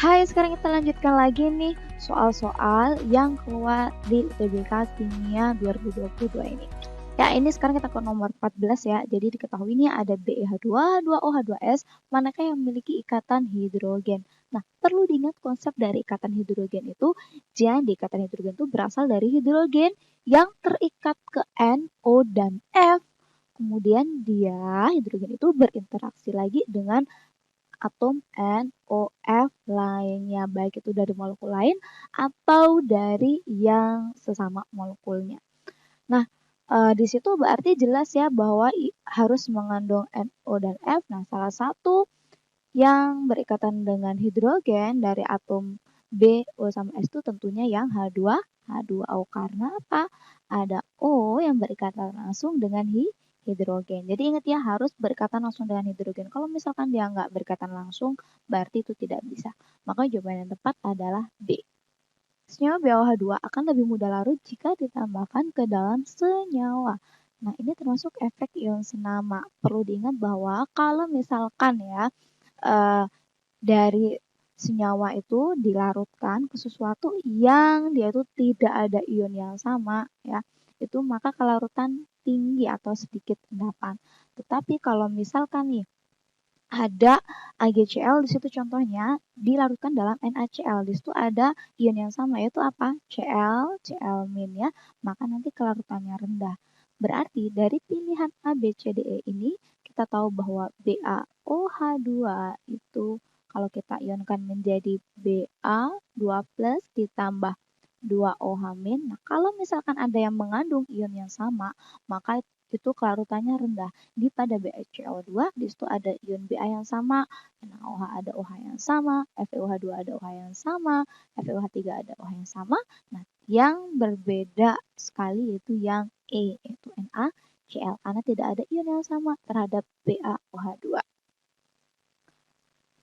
Hai, sekarang kita lanjutkan lagi nih soal-soal yang keluar di UTBK Kimia 2022 ini. Ya, ini sekarang kita ke nomor 14 ya. Jadi diketahui ini ada BeH2, H2O, H2S, manakah yang memiliki ikatan hidrogen. Nah, perlu diingat konsep dari ikatan hidrogen itu, jadi ikatan hidrogen itu berasal dari hidrogen yang terikat ke N, O, dan F. Kemudian hidrogen itu berinteraksi lagi dengan atom NOF lainnya, baik itu dari molekul lain atau dari yang sesama molekulnya. Nah, di situ berarti jelas ya bahwa harus mengandung NO dan F. Nah, salah satu yang berikatan dengan hidrogen dari atom B, O sama S itu tentunya yang H2O. Karena apa? Ada O yang berikatan langsung dengan hidrogen. Jadi ingat ya, harus berikatan langsung dengan hidrogen. Kalau misalkan dia nggak berikatan langsung, berarti itu tidak bisa. Maka jawaban yang tepat adalah B. Senyawa BOH2 akan lebih mudah larut jika ditambahkan ke dalam senyawa. Nah, ini termasuk efek ion senama. Perlu diingat bahwa kalau misalkan ya, dari senyawa itu dilarutkan ke sesuatu yang dia itu tidak ada ion yang sama ya, itu maka kelarutan tinggi atau sedikit endapan. Tetapi kalau misalkan nih ada AgCl di situ contohnya dilarutkan dalam NaCl, di situ ada ion yang sama yaitu apa? Cl ya, maka nanti kelarutannya rendah. Berarti dari pilihan A, B, C, D, E ini kita tahu bahwa BaOH2 itu kalau kita ionkan menjadi Ba2+ ditambah 2OH-. Nah, kalau misalkan ada yang mengandung ion yang sama, maka itu kelarutannya rendah. Di pada BaCO2, di situ ada ion Ba yang sama, NaOH ada OH yang sama, FeOH2 ada OH yang sama, FeOH3 ada OH yang sama. Nah, yang berbeda sekali yaitu yang E, yaitu NaCl, karena tidak ada ion yang sama terhadap BaOH2.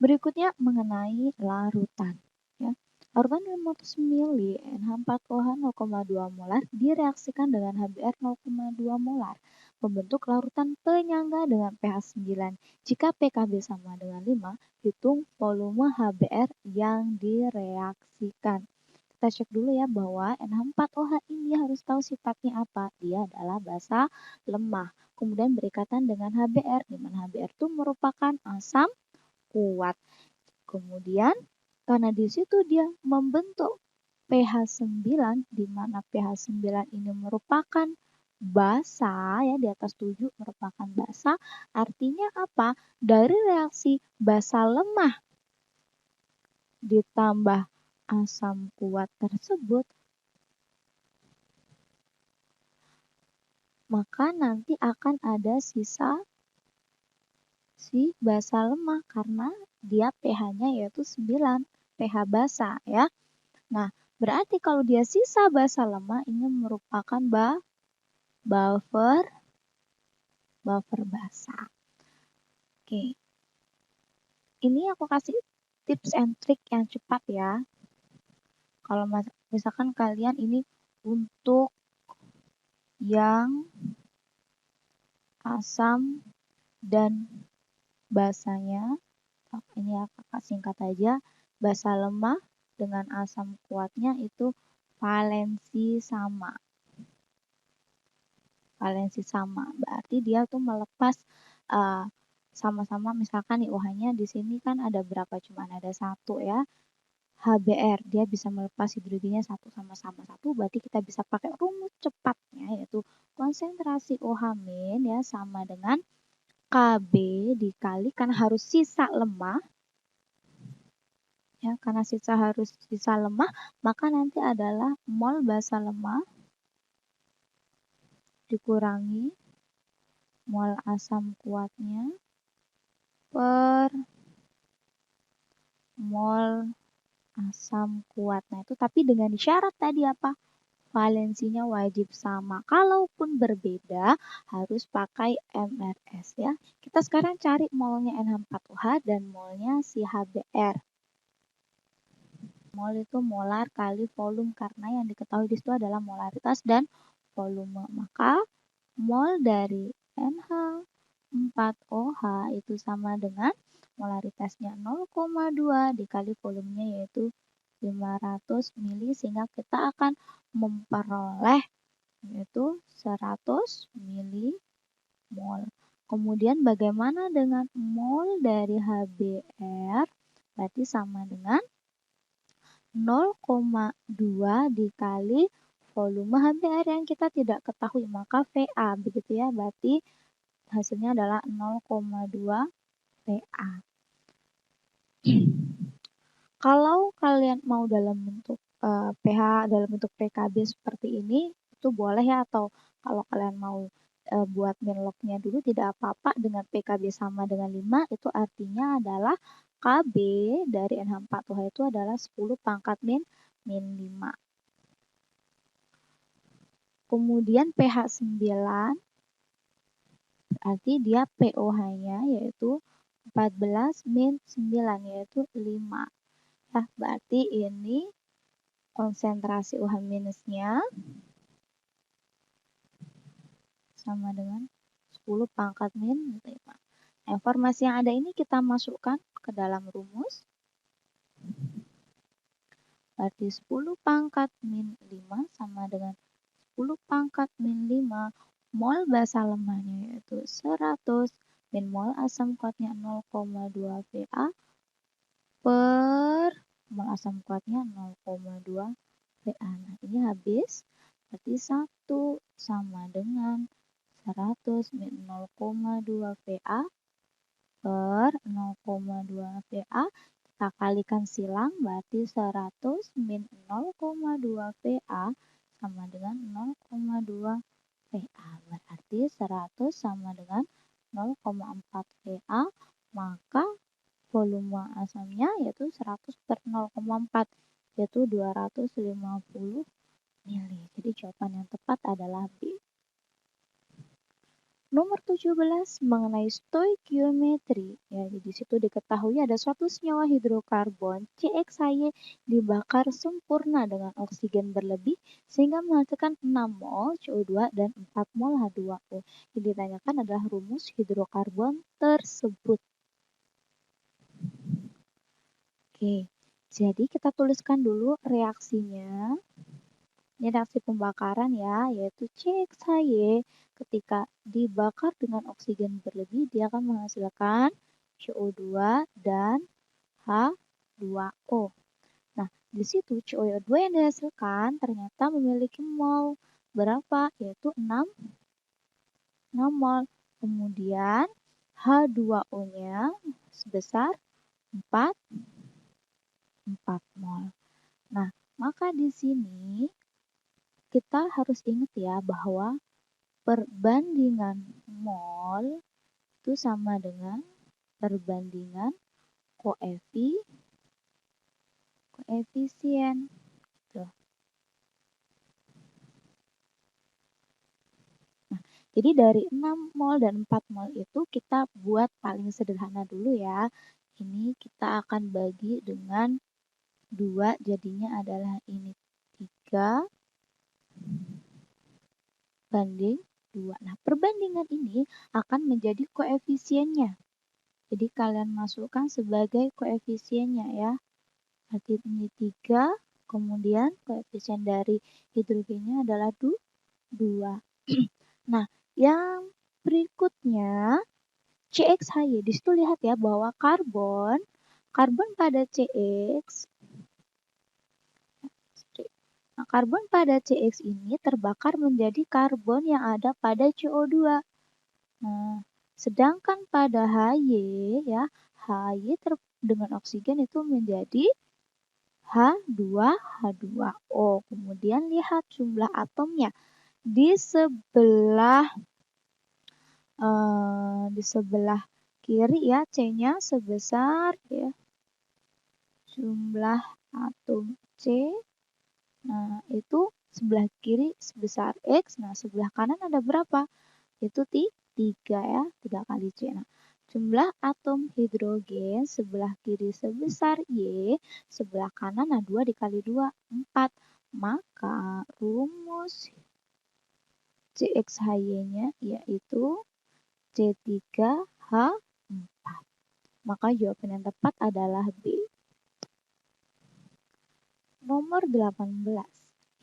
Berikutnya mengenai larutan. Ya. Larutan 500 ml NH4OH 0,2 molar direaksikan dengan HBr 0,2 molar, membentuk larutan penyangga dengan pH 9. Jika pKb sama dengan 5, hitung volume HBr yang direaksikan. Kita cek dulu ya bahwa NH4OH ini harus tahu sifatnya apa. Dia adalah basa lemah. Kemudian berikatan dengan HBr, di mana HBr itu merupakan asam kuat. Kemudian karena di situ dia membentuk pH 9, di mana pH 9 ini merupakan basa ya, di atas 7 merupakan basa, artinya apa? Dari reaksi basa lemah ditambah asam kuat tersebut, maka nanti akan ada sisa si basa lemah karena dia pH-nya yaitu 9, pH basa ya. Nah, berarti kalau dia sisa basa lemah ini merupakan buffer basa. Oke. Ini aku kasih tips and trick yang cepat ya. Kalau misalkan kalian ini untuk yang asam dan basanya, ini aku singkat aja, basa lemah dengan asam kuatnya itu valensi sama. Valensi sama, berarti dia tuh melepas sama-sama misalkan nih OH-nya di sini kan ada berapa, cuman ada 1 ya. HBr, dia bisa melepas hidrogennya 1 sama-sama 1, berarti kita bisa pakai rumus cepatnya yaitu konsentrasi OH- ya sama dengan Kb dikalikan harus sisa lemah. Ya, karena harus sisa lemah, maka nanti adalah mol basa lemah dikurangi mol asam kuatnya per mol asam kuat. Nah, itu tapi dengan syarat tadi apa? Valensinya wajib sama. Kalaupun berbeda, harus pakai MRS ya. Kita sekarang cari molnya NH4OH dan molnya si HBr. Mol itu molar kali volume, karena yang diketahui di situ adalah molaritas dan volume. Maka mol dari NH4OH itu sama dengan molaritasnya 0,2 dikali volumenya yaitu 500 mili, sehingga kita akan memperoleh yaitu 100 milimol. Kemudian bagaimana dengan mol dari HBr? Berarti sama dengan 0,2 dikali volume HBr yang kita tidak ketahui, maka VA begitu ya. Berarti hasilnya adalah 0,2 VA. Kalau kalian mau dalam bentuk pH dalam bentuk PKB seperti ini itu boleh ya, atau kalau kalian mau buat minlognya dulu tidak apa-apa dengan PKB sama dengan 5, itu artinya adalah KB dari NH4OH itu adalah 10 pangkat min 5. Kemudian pH 9 berarti dia POH-nya yaitu 14 min 9 yaitu 5. Nah, berarti ini konsentrasi OH minusnya sama dengan 10 pangkat min 5. Informasi yang ada ini kita masukkan ke dalam rumus. Berarti 10 pangkat min 5 sama dengan 10 pangkat min 5 mol basa lemahnya yaitu 100 min mol asam kuatnya 0,2 VA per mol asam kuatnya 0,2 VA. Nah, ini habis. Berarti 1 sama dengan 100 min 0,2 VA per 0,2 VA. Kita kalikan silang, berarti 100 min 0,2 VA sama dengan 0,2 VA. Berarti 100 sama dengan 0,4 VA, maka volume asamnya yaitu 100 per 0,4 yaitu 250 mili. Jadi jawaban yang tepat adalah B. Nomor 17 mengenai stoikiometri. Ya, di situ diketahui ada suatu senyawa hidrokarbon CXHY dibakar sempurna dengan oksigen berlebih sehingga menghasilkan 6 mol CO2 dan 4 mol H2O. Yang ditanyakan adalah rumus hidrokarbon tersebut. Oke, jadi kita tuliskan dulu reaksinya. Ini reaksi pembakaran ya, yaitu CXHY ketika dibakar dengan oksigen berlebih, dia akan menghasilkan CO2 dan H2O. Nah, di situ CO2 yang dihasilkan ternyata memiliki mol berapa? Yaitu 6 mol. Kemudian H2O-nya sebesar 4 mol. Nah, maka di sini kita harus ingat ya bahwa perbandingan mol itu sama dengan perbandingan koefisien. Tuh. Nah, jadi dari 6 mol dan 4 mol itu kita buat paling sederhana dulu ya. Ini kita akan bagi dengan 2, jadinya adalah ini 3 banding 2. Nah, perbandingan ini akan menjadi koefisiennya. Jadi kalian masukkan sebagai koefisiennya ya. Berarti ini 3, kemudian koefisien dari hidrogennya adalah 2. Nah, yang berikutnya CXHY. Di situ lihat ya bahwa karbon pada CX. Nah, karbon pada CX ini terbakar menjadi karbon yang ada pada CO2. Nah, sedangkan pada HY ya, HY dengan oksigen itu menjadi H2O. Kemudian lihat jumlah atomnya di sebelah kiri ya, C-nya sebesar ya jumlah atom C. Nah, itu sebelah kiri sebesar X. Nah, sebelah kanan ada berapa? Itu 3 ya, 3 kali C. Nah, jumlah atom hidrogen sebelah kiri sebesar Y, sebelah kanan, nah 2 dikali 2, 4. Maka rumus CXHY-nya yaitu C3H4. Maka jawaban yang tepat adalah B. Nomor 18.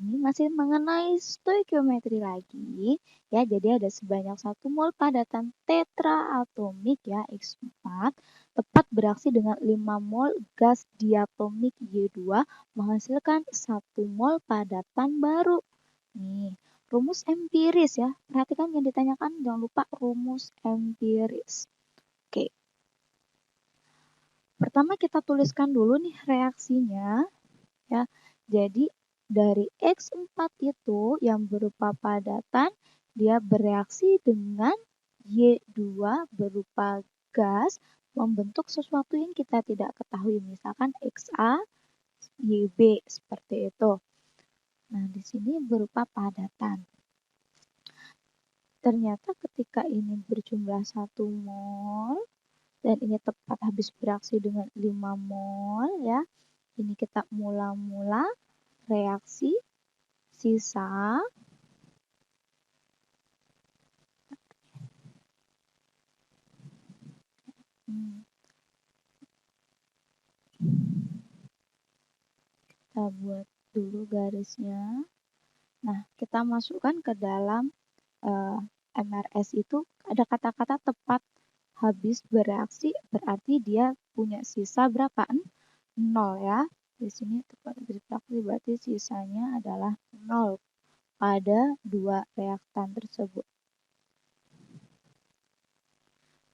Ini masih mengenai stoikiometri lagi ya. Jadi ada sebanyak 1 mol padatan tetraatomik ya X4 tepat bereaksi dengan 5 mol gas diatomik Y2 menghasilkan 1 mol padatan baru. Nih, rumus empiris ya. Perhatikan yang ditanyakan, jangan lupa rumus empiris. Oke. Pertama kita tuliskan dulu nih reaksinya ya. Jadi dari X4 itu yang berupa padatan, dia bereaksi dengan Y2 berupa gas, membentuk sesuatu yang kita tidak ketahui, misalkan XA, YB, seperti itu. Nah, di sini berupa padatan. Ternyata ketika ini berjumlah 1 mol, dan ini tepat habis bereaksi dengan 5 mol ya, ini kita mula-mula reaksi sisa kita buat dulu garisnya. Nah, kita masukkan ke dalam MRS itu ada kata-kata tepat habis bereaksi, berarti dia punya sisa berapa? 0 ya. Di sini tepat habis bereaksi berarti sisanya adalah 0 pada 2 reaktan tersebut.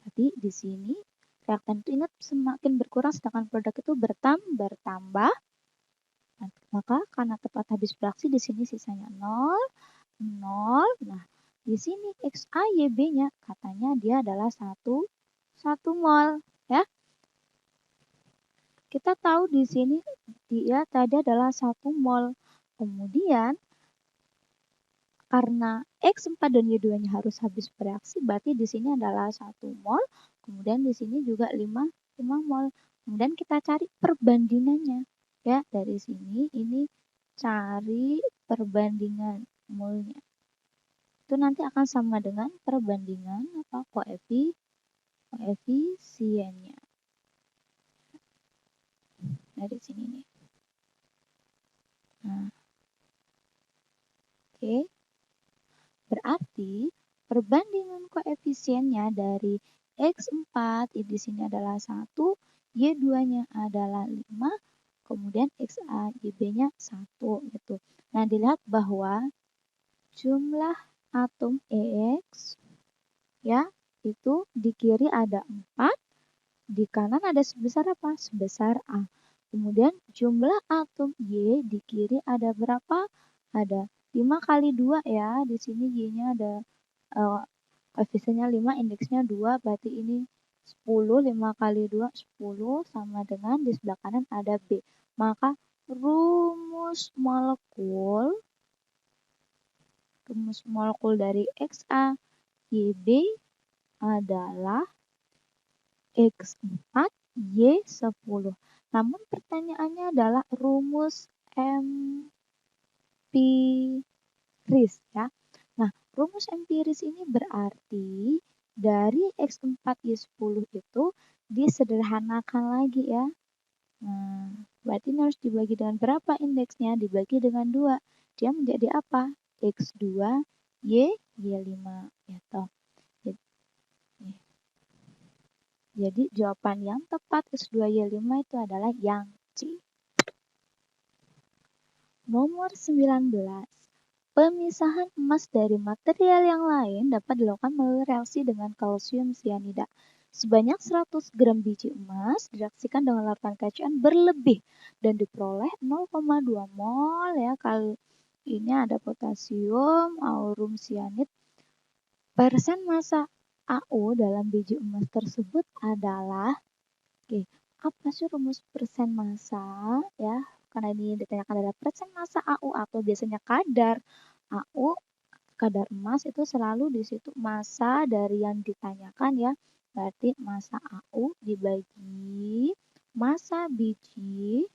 Berarti di sini reaktan itu ingat semakin berkurang sedangkan produk itu bertambah. Maka karena tepat habis bereaksi di sini sisanya 0, 0. Nah, di sini XAYB-nya katanya dia adalah 1 mol ya. Kita tahu di sini dia tadi adalah 1 mol. Kemudian karena X4 dan Y2-nya harus habis bereaksi, berarti di sini adalah 1 mol. Kemudian di sini juga 5 mol. Kemudian kita cari perbandingannya. Ya, dari sini ini cari perbandingan molnya. Itu nanti akan sama dengan perbandingan apa koefisiennya. Dari sini nih. Nah. Oke. Berarti perbandingan koefisiennya dari X4 di sini adalah 1, Y2-nya adalah 5, kemudian XA, YB-nya 1 gitu. Nah, dilihat bahwa jumlah atom X ya, itu di kiri ada 4, di kanan ada sebesar apa? Sebesar A. Kemudian jumlah atom Y di kiri ada berapa? Ada 5 kali 2 ya. Di sini Y-nya ada koefisiennya 5, indeksnya 2, berarti ini 10, 5 kali 2, 10, sama dengan di sebelah kanan ada B. Maka rumus molekul dari XA YB adalah X4 Y10. Namun pertanyaannya adalah rumus empiris ya. Nah, rumus empiris ini berarti dari X4 Y10 itu disederhanakan lagi ya. Nah, berarti ini harus dibagi dengan berapa indeksnya? Dibagi dengan 2. Dia menjadi apa? X2 Y5 gitu. Jadi jawaban yang tepat X2Y5 itu adalah yang C. Nomor 19. Pemisahan emas dari material yang lain dapat dilakukan melalui reaksi dengan kalsium sianida. Sebanyak 100 gram biji emas direaksikan dengan larutan KCN berlebih dan diperoleh 0,2 mol ya. Kali ini ada potasium, aurum sianid. Persen massa AU dalam biji emas tersebut adalah, oke, apa sih rumus persen massa ya? Karena ini ditanyakan adalah persen massa AU atau biasanya kadar AU, kadar emas itu selalu di situ massa dari yang ditanyakan ya. Berarti massa AU dibagi massa biji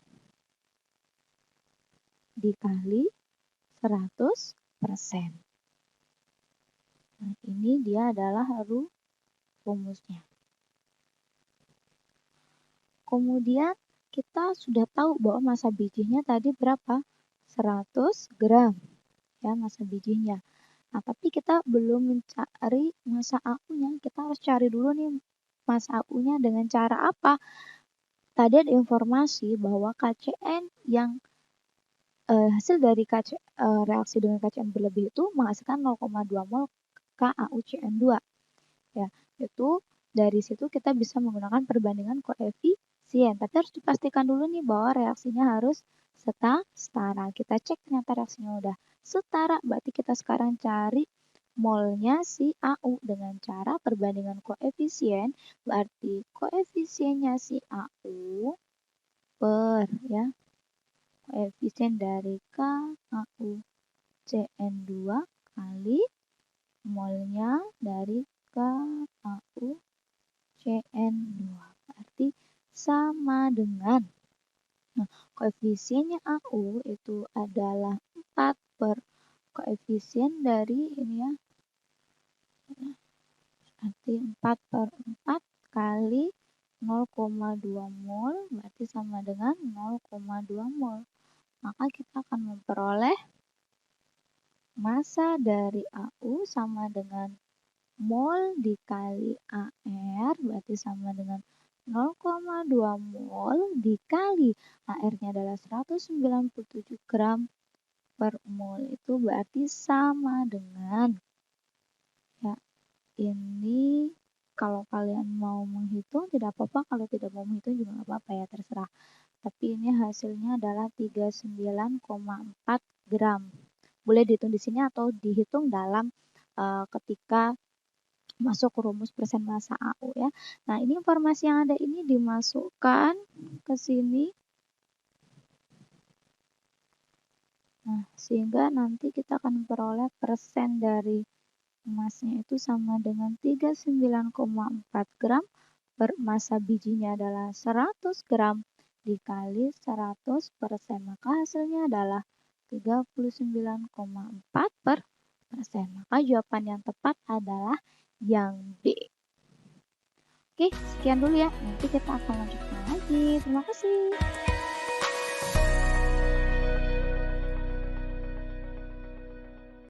dikali 100%. Nah, ini dia adalah rumusnya. kemudian kita sudah tahu bahwa massa bijinya tadi berapa? 100 gram ya massa bijinya. Nah, tapi kita belum mencari massa AU-nya. Kita harus cari dulu nih massa AU-nya dengan cara apa? Tadi ada informasi bahwa KCN yang hasil dari reaksi dengan KCN berlebih itu menghasilkan 0,2 mol KAUCN2. Ya, itu dari situ kita bisa menggunakan perbandingan koefisien. Tapi harus dipastikan dulu nih bahwa reaksinya harus setara. Kita cek ternyata reaksinya udah setara, berarti kita sekarang cari molnya si AU dengan cara perbandingan koefisien, berarti koefisiennya si AU per ya koefisien dari KAUCN2 kali molnya dari KAUCN2. Berarti sama dengan, nah, koefisiennya AU itu adalah 4 per koefisien dari ini ya, berarti 4 per 4 kali 0,2 mol, berarti sama dengan 0,2 mol. Maka kita akan memperoleh massa dari AU sama dengan mol dikali AR, berarti sama dengan 0,2 mol dikali AR-nya adalah 197 gram per mol. Itu berarti sama dengan, ya, ini kalau kalian mau menghitung tidak apa-apa, kalau tidak mau menghitung juga nggak apa-apa ya, terserah. Tapi ini hasilnya adalah 39,4 gram. Boleh dihitung di sini atau dihitung dalam ketika masuk ke rumus persen massa AU ya. Nah, ini informasi yang ada ini dimasukkan ke sini. Nah, sehingga nanti kita akan memperoleh persen dari emasnya itu sama dengan 39,4 gram per massa bijinya adalah 100 gram dikali 100%. Maka hasilnya adalah 39,4 per persen. Maka jawaban yang tepat adalah yang B. Oke, sekian dulu ya. Nanti kita akan lanjutkan lagi. Terima kasih.